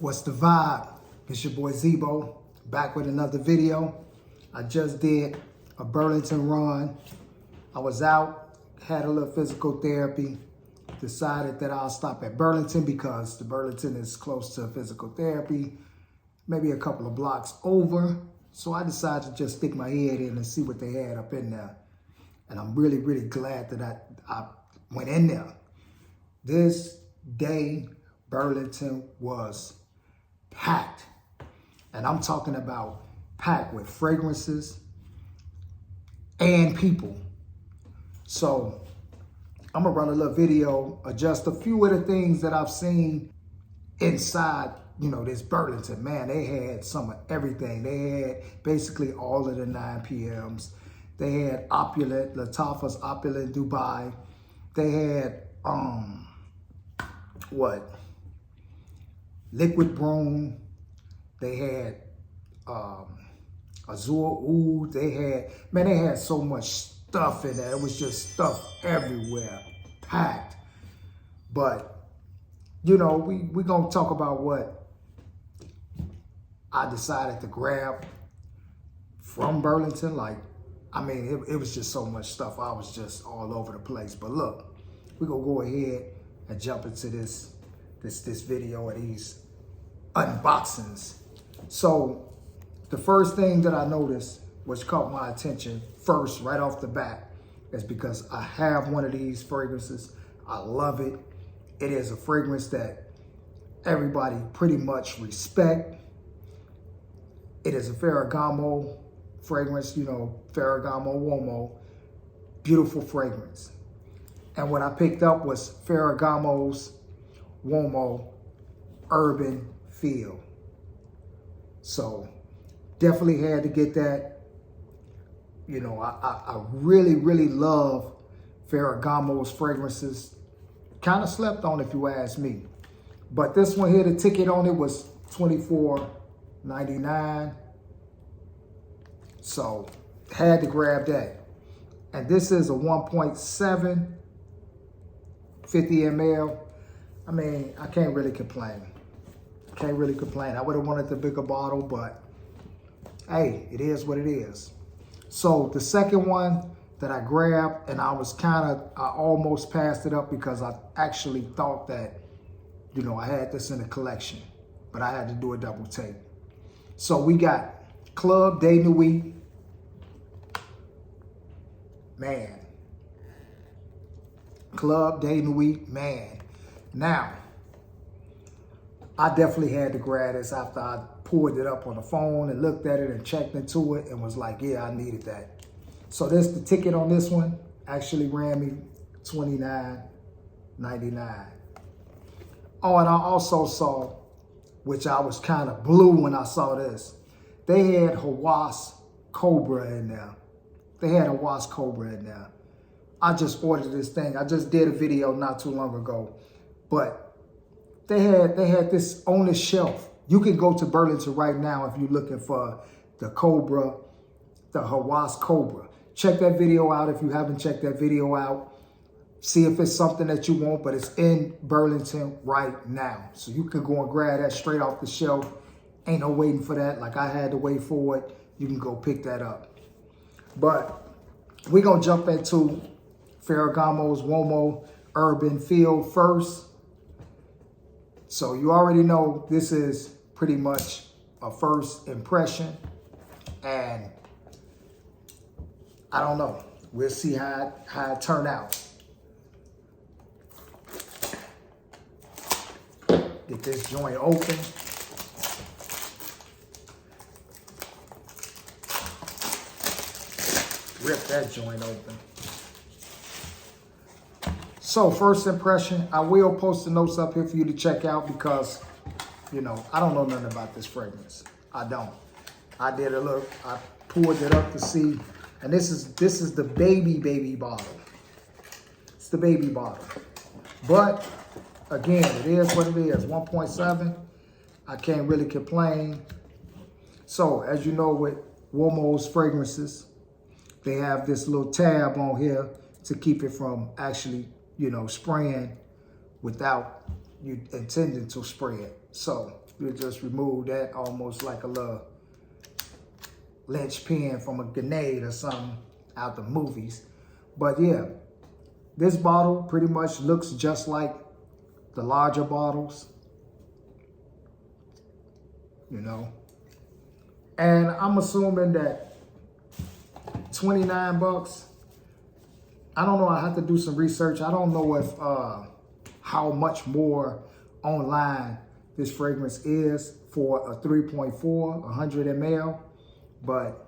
What's the vibe? It's your boy Zebo, back with another video. I just did a Burlington run. I was out, had a little physical therapy, decided that I'll stop at Burlington because the Burlington is close to physical therapy, maybe a couple of blocks over. So I decided to just stick my head in and see what they had up in there. And I'm really, really glad that I went in there. This day, Burlington was packed. And I'm talking about packed with fragrances and people. So I'm gonna run a little video of just a few of the things that I've seen inside, this Burlington. Man, they had some of everything. They had basically all of the 9 p.m.s. They had opulent, Latifah's Opulent Dubai. They had, Liquid Broom. They had Azure Oud. They had so much stuff in there. It was just stuff everywhere, packed. But, we're going to talk about what I decided to grab from Burlington. It was just so much stuff. I was just all over the place. But look, we're going to go ahead and jump into this video of these unboxings. So the first thing that I noticed, which caught my attention first right off the bat, is because I have one of these fragrances. I love it. It is a fragrance that everybody pretty much respect. It is a Ferragamo fragrance, Ferragamo Uomo, beautiful fragrance. And what I picked up was Ferragamo's Uomo Urban Feel. So definitely had to get that. I really, really love Ferragamo's fragrances. Kind of slept on, if you ask me. But this one here, the ticket on it was $24.99. So had to grab that. And this is a 1.7, 50 ml. I can't really complain. I would have wanted the bigger bottle, but hey, it is what it is. So the second one that I grabbed, and I almost passed it up because I actually thought that, I had this in a collection, but I had to do a double take. So we got Club de Nuit. Man. Club de Nuit, man. Now, I definitely had to grab this after I pulled it up on the phone and looked at it and checked into it and was like, yeah, I needed that. So the ticket on this one actually ran me $29.99. Oh, and I also saw, which I was kind of blew when I saw this, they had Hawass Cobra in there. I just ordered this thing. I just did a video not too long ago, but they had this on the shelf. You can go to Burlington right now if you're looking for the Cobra, the Hawass Cobra. Check that video out if you haven't checked that video out. See if it's something that you want, but it's in Burlington right now. So you can go and grab that straight off the shelf. Ain't no waiting for that like I had to wait for it. You can go pick that up. But we're going to jump into Ferragamo's Uomo Urban Feel first. So you already know this is pretty much a first impression. And I don't know. We'll see how it turned out. Get this joint open. Rip that joint open. So first impression, I will post the notes up here for you to check out because, I don't know nothing about this fragrance. I don't. I pulled it up to see, and this is the baby bottle. It's the baby bottle. But again, it is what it is. 1.7. I can't really complain. So as you know, with Uomo's fragrances, they have this little tab on here to keep it from actually, spraying without you intending to spray it. So we'll just remove that almost like a little linchpin from a grenade or something out the movies. But yeah, this bottle pretty much looks just like the larger bottles, you know. And I'm assuming that 29 bucks, I don't know, I have to do some research. I don't know if how much more online this fragrance is for a 3.4, 100 ml. But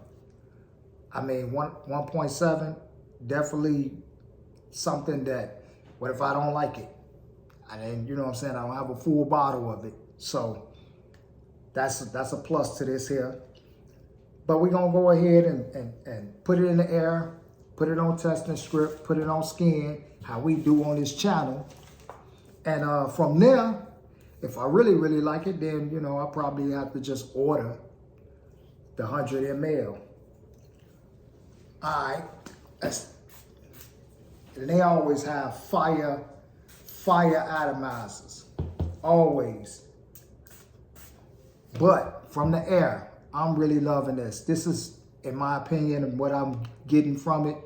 I mean, 1.7, definitely something that, what if I don't like it? And then, you know what I'm saying, I don't have a full bottle of it. So that's a plus to this here. But we're gonna go ahead and put it in the air, put it on testing strip, put it on skin, how we do on this channel. And from there, if I really, really like it, then, you know, I probably have to just order the 100 ml. All right, and they always have fire atomizers, always. But from the air, I'm really loving this. This is, in my opinion, and what I'm getting from it,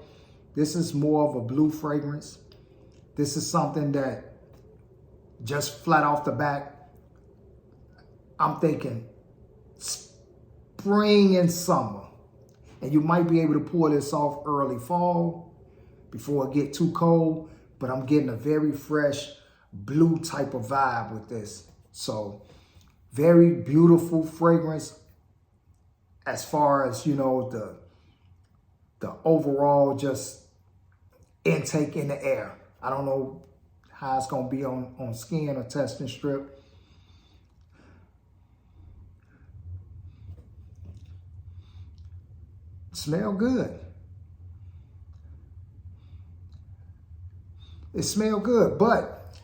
this is more of a blue fragrance. This is something that just flat off the bat, I'm thinking spring and summer. And you might be able to pull this off early fall before it get too cold, but I'm getting a very fresh blue type of vibe with this. So very beautiful fragrance as far as, you know, the overall just intake in the air. I don't know how it's gonna be on skin or testing strip. Smell good. It smell good, but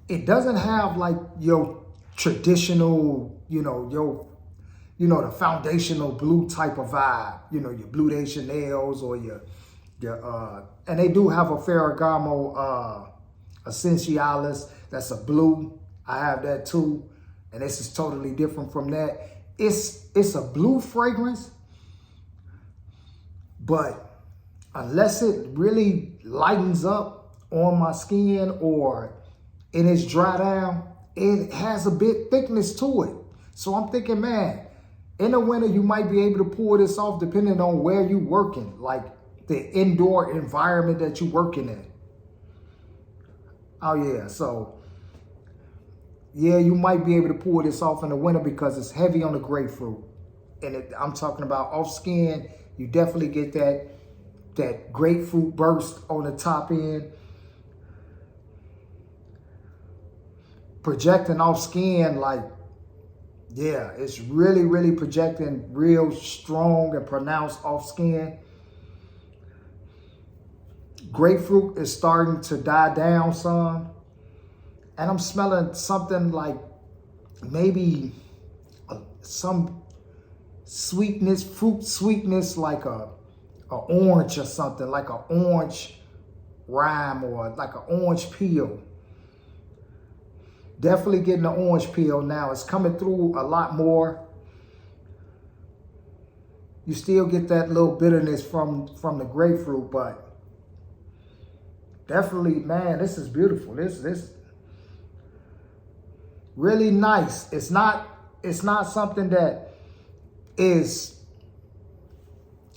it doesn't have like your traditional, the foundational blue type of vibe. You know, your Blue de Chanel's or your and they do have a Ferragamo Essentialis. That's a blue. I have that too, and this is totally different from that. It's a blue fragrance, but unless it really lightens up on my skin or it is dry down, it has a bit thickness to it. So I'm thinking, man, in the winter, you might be able to pull this off depending on where you're working, like the indoor environment that you're working in. Oh yeah, so yeah, you might be able to pull this off in the winter because it's heavy on the grapefruit. And I'm talking about off skin, you definitely get that grapefruit burst on the top end. Projecting off skin, like, yeah, it's really, really projecting real strong and pronounced off skin. Grapefruit is starting to die down some. And I'm smelling something like maybe some sweetness, fruit sweetness, like a orange or something, like an orange rind or like an orange peel. Definitely getting the orange peel now. It's coming through a lot more. You still get that little bitterness from the grapefruit, but definitely, man, this is beautiful. This really nice. It's not something that is,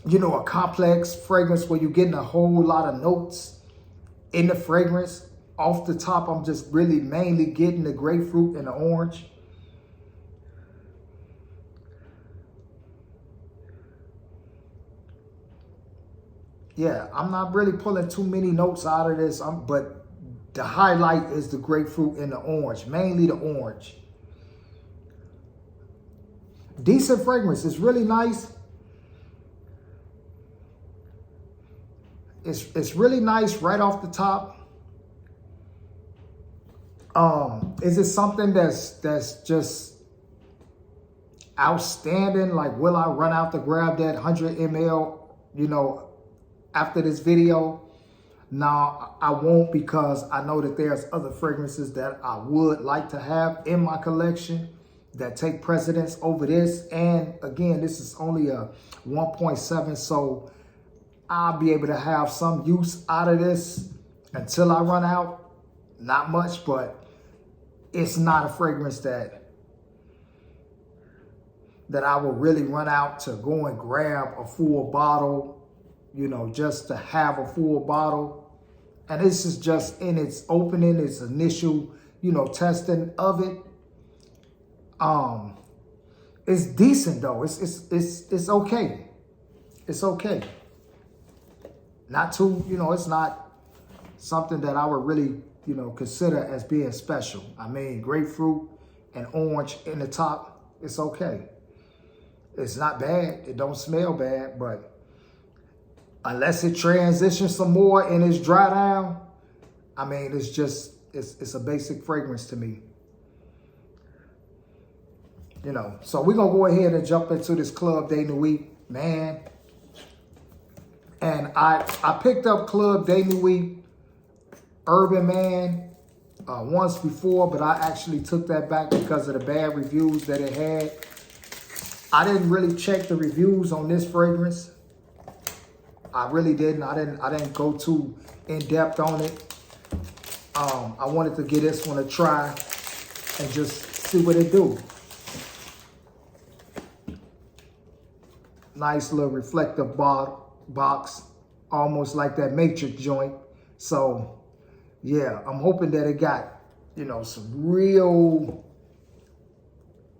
a complex fragrance where you're getting a whole lot of notes in the fragrance. Off the top, I'm just really mainly getting the grapefruit and the orange. Yeah, I'm not really pulling too many notes out of this, but the highlight is the grapefruit and the orange, mainly the orange. Decent fragrance. It's really nice. It's really nice right off the top. Is it something that's just outstanding? Like, will I run out to grab that 100 ml, after this video? No, I won't, because I know that there's other fragrances that I would like to have in my collection that take precedence over this. And again, this is only a 1.7, so I'll be able to have some use out of this until I run out. Not much, but it's not a fragrance that I will really run out to go and grab a full bottle, you know, just to have a full bottle. And this is just in its opening, its initial, you know, testing of it. It's decent though. It's okay. It's okay. Not too, you know, it's not something that I would really, you know, consider as being special. I mean, grapefruit and orange in the top, it's okay. It's not bad. It don't smell bad, but unless it transitions some more and it's dry down, I mean, it's just, it's a basic fragrance to me. You know, so we're going to go ahead and jump into this Club de Nuit, man. And I picked up Club de Nuit Urban Man once before, but I actually took that back because of the bad reviews that it had. I didn't really check the reviews on this fragrance. I really didn't. I didn't go too in depth on it. I wanted to give this one a try and just see what it do. Nice little reflective box, almost like that Matrix joint. So yeah, I'm hoping that it got, you know, some real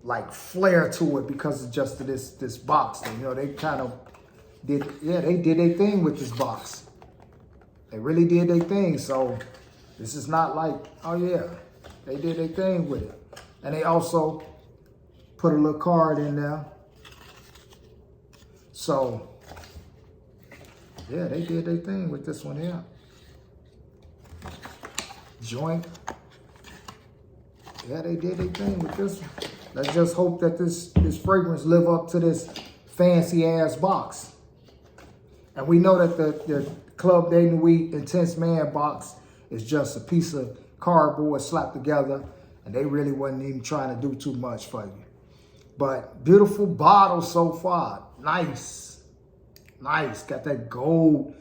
like flair to it because of just this box. You know, they kind of did, yeah, they did their thing with this box. They really did their thing. So this is not like, oh yeah, they did their thing with it. And they also put a little card in there. So yeah, they did their thing with this one here. Joint. Yeah, they did their thing with this one. Let's just hope that this fragrance live up to this fancy ass box. And we know that the Club de Nuit Intense Man box is just a piece of cardboard slapped together, and they really wasn't even trying to do too much for you. But beautiful bottle so far. Nice. Nice. Got that gold,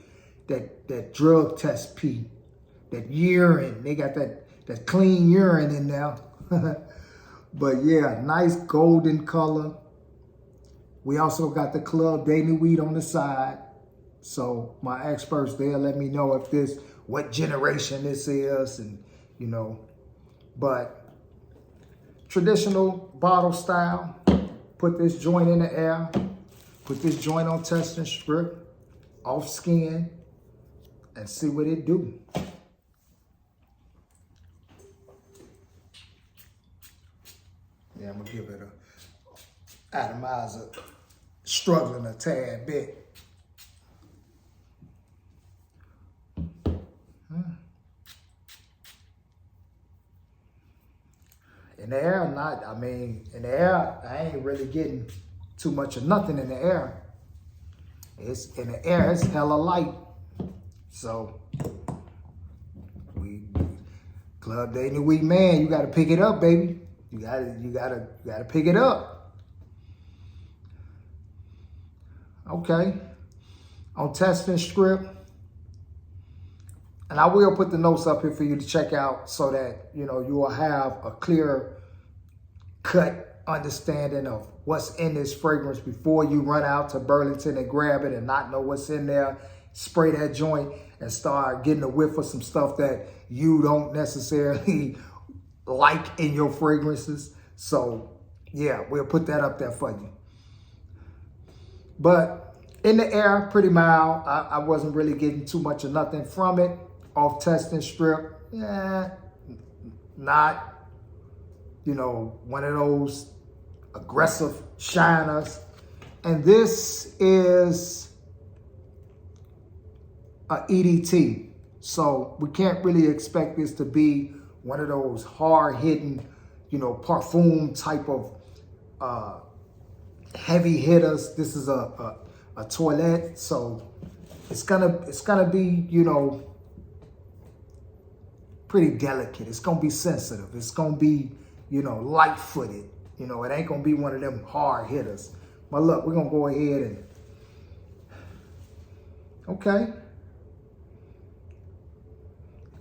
that drug test pee, that urine. They got that clean urine in there. But yeah, nice golden color. We also got the Club de Nuit on the side. So my experts there let me know if what generation this is, and you know, but traditional bottle style. Put this joint in the air. Put this joint on test and strip, off skin, and see what it do. Yeah, I'm gonna give it a atomizer, struggling a tad bit. In the air, in the air, I ain't really getting too much of nothing in the air. It's in the air, it's hella light. So Club de Nuit, man, you gotta pick it up, baby. You gotta pick it up. Okay. On test and script. And I will put the notes up here for you to check out so that, you know, you will have a clear cut understanding of what's in this fragrance before you run out to Burlington and grab it and not know what's in there. Spray that joint and start getting a whiff of some stuff that you don't necessarily like in your fragrances. So yeah, we'll put that up there for you. But in the air, pretty mild. I wasn't really getting too much of nothing from it. Off test and strip, yeah, not, you know, one of those aggressive shiners. And this is a EDT. So we can't really expect this to be one of those hard-hitting, you know, parfum type of heavy hitters. This is a toilette, so it's gonna be, you know, pretty delicate. It's gonna be sensitive. It's gonna be, you know, light-footed. You know, it ain't going to be one of them hard hitters. But look, we're going to go ahead and, okay.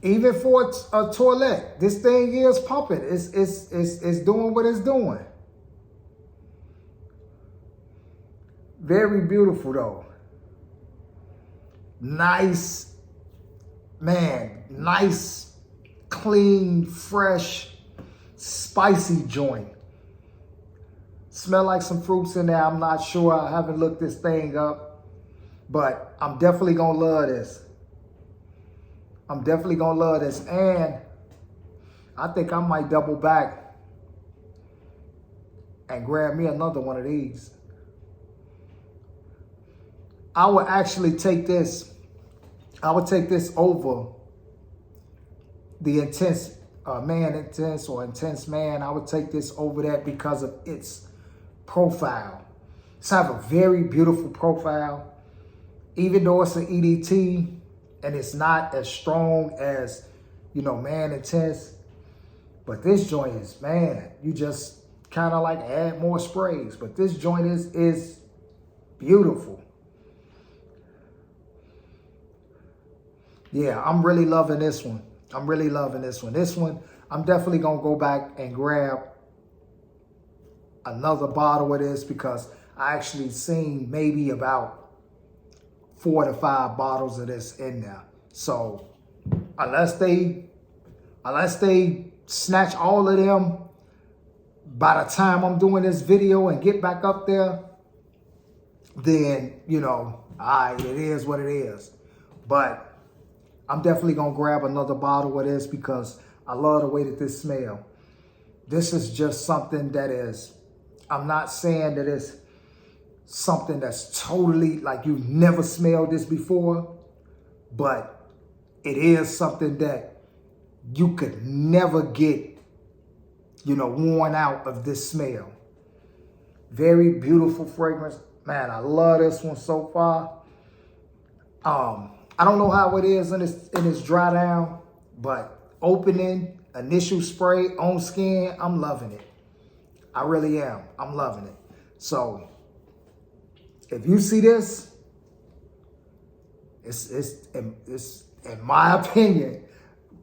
Even for a toilet, this thing is pumping. It's doing what it's doing. Very beautiful though. Nice, man, nice, clean, fresh, spicy joint. Smell like some fruits in there. I'm not sure. I haven't looked this thing up, but I'm definitely gonna love this. I'm definitely gonna love this, and I think I might double back and grab me another one of these. I would actually take this. I would take this over the intense man. I would take this over that because of its profile. It's have a very beautiful profile, even though it's an EDT. And it's not as strong as, you know, Man Intense. But this joint is, man, you just kind of like add more sprays. But this joint is beautiful. Yeah, I'm really loving this one. I'm really loving this one. This one, I'm definitely going to go back and grab another bottle of this because I actually seen maybe about 4 to 5 bottles of this in there. So unless they snatch all of them by the time I'm doing this video and get back up there, then, you know, it is what it is. But I'm definitely gonna grab another bottle of this because I love the way that this smells. This is just something that is, I'm not saying that it's something that's totally like you've never smelled this before, but it is something that you could never get, you know, worn out of this smell. Very beautiful fragrance. Man, I love this one so far. I don't know how it is in this dry down, but opening, initial spray on skin, I'm loving it. I really am. I'm loving it. So if you see this, it's in my opinion,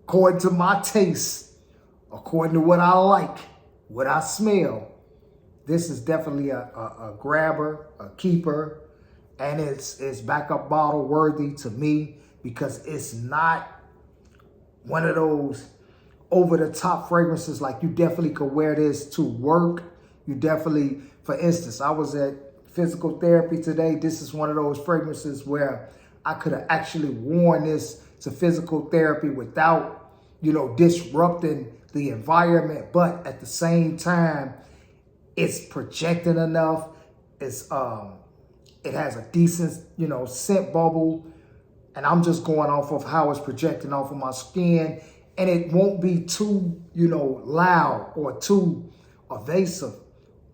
according to my taste, according to what I like, what I smell, this is definitely a grabber, a keeper, and it's backup bottle worthy to me because it's not one of those over-the-top fragrances. Like you definitely could wear this to work. You definitely, for instance, I was at physical therapy today. This is one of those fragrances where I could have actually worn this to physical therapy without, you know, disrupting the environment. But at the same time, it's projecting enough. It's it has a decent, you know, scent bubble, and I'm just going off of how it's projecting off of my skin, and it won't be too, you know, loud or too evasive,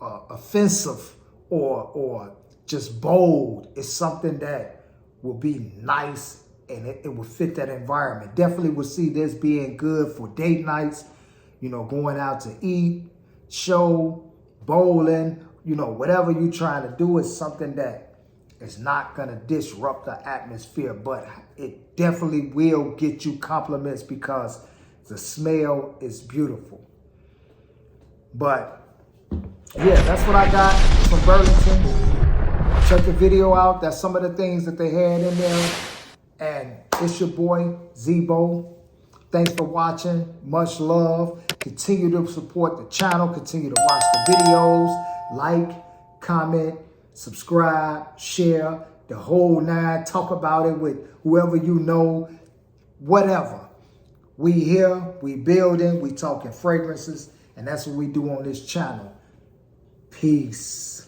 offensive, or just bold. It's something that will be nice and it will fit that environment. Definitely will see this being good for date nights, you know, going out to eat, show, bowling, you know, whatever you're trying to do is something that is not going to disrupt the atmosphere, but it definitely will get you compliments because the smell is beautiful. But yeah, that's what I got from Burlington. Check the video out. That's some of the things that they had in there. And it's your boy, Zebo. Thanks for watching. Much love. Continue to support the channel. Continue to watch the videos. Like, comment, subscribe, share, the whole nine. Talk about it with whoever you know. Whatever. We here, we building, we talking fragrances. And that's what we do on this channel. Peace.